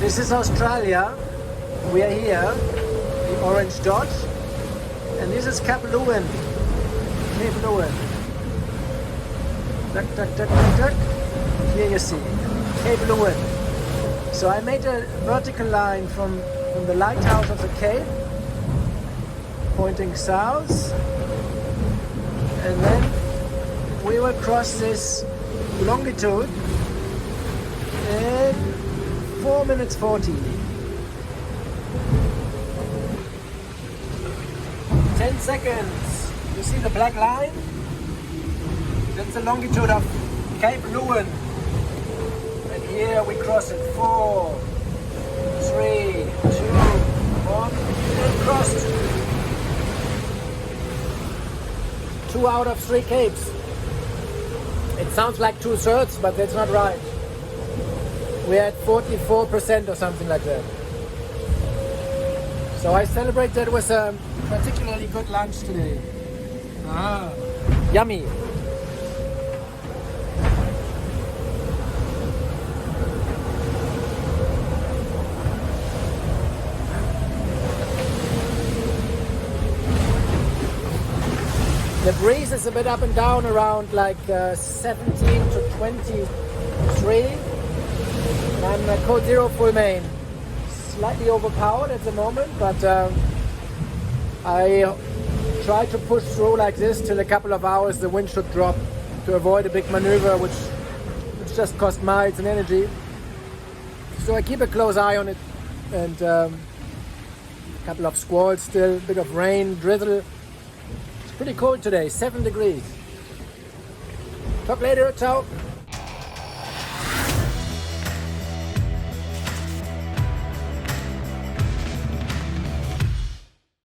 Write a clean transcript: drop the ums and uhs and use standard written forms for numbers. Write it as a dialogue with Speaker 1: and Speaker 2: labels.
Speaker 1: This is Australia. We are here, the orange dot. And this is Cape Leeuwin. Cape Leeuwin. Duck, duck, duck, duck, duck. Here you see Cape Leeuwin. So I made a vertical line from the lighthouse of the Cape, pointing south. And then we will cross this longitude in 4 minutes 40. 10 seconds. You see the black line? That's the longitude of Cape Leeuwin. And here we cross it. 4, 3, 2, 1, and crossed. 2 out of 3 capes. It sounds like 2/3, but that's not right. We're at 44% or something like that. So I celebrate that with a particularly good lunch today. Yummy. The breeze is a bit up and down around like 17 to 23. And I'm code 0 full main. Slightly overpowered at the moment, but I try to push through like this till a couple of hours the wind should drop to avoid a big maneuver which just costs miles and energy. So I keep a close eye on it, and a couple of squalls still, a bit of rain, drizzle. Pretty cold today, 7 degrees. Talk later, ciao.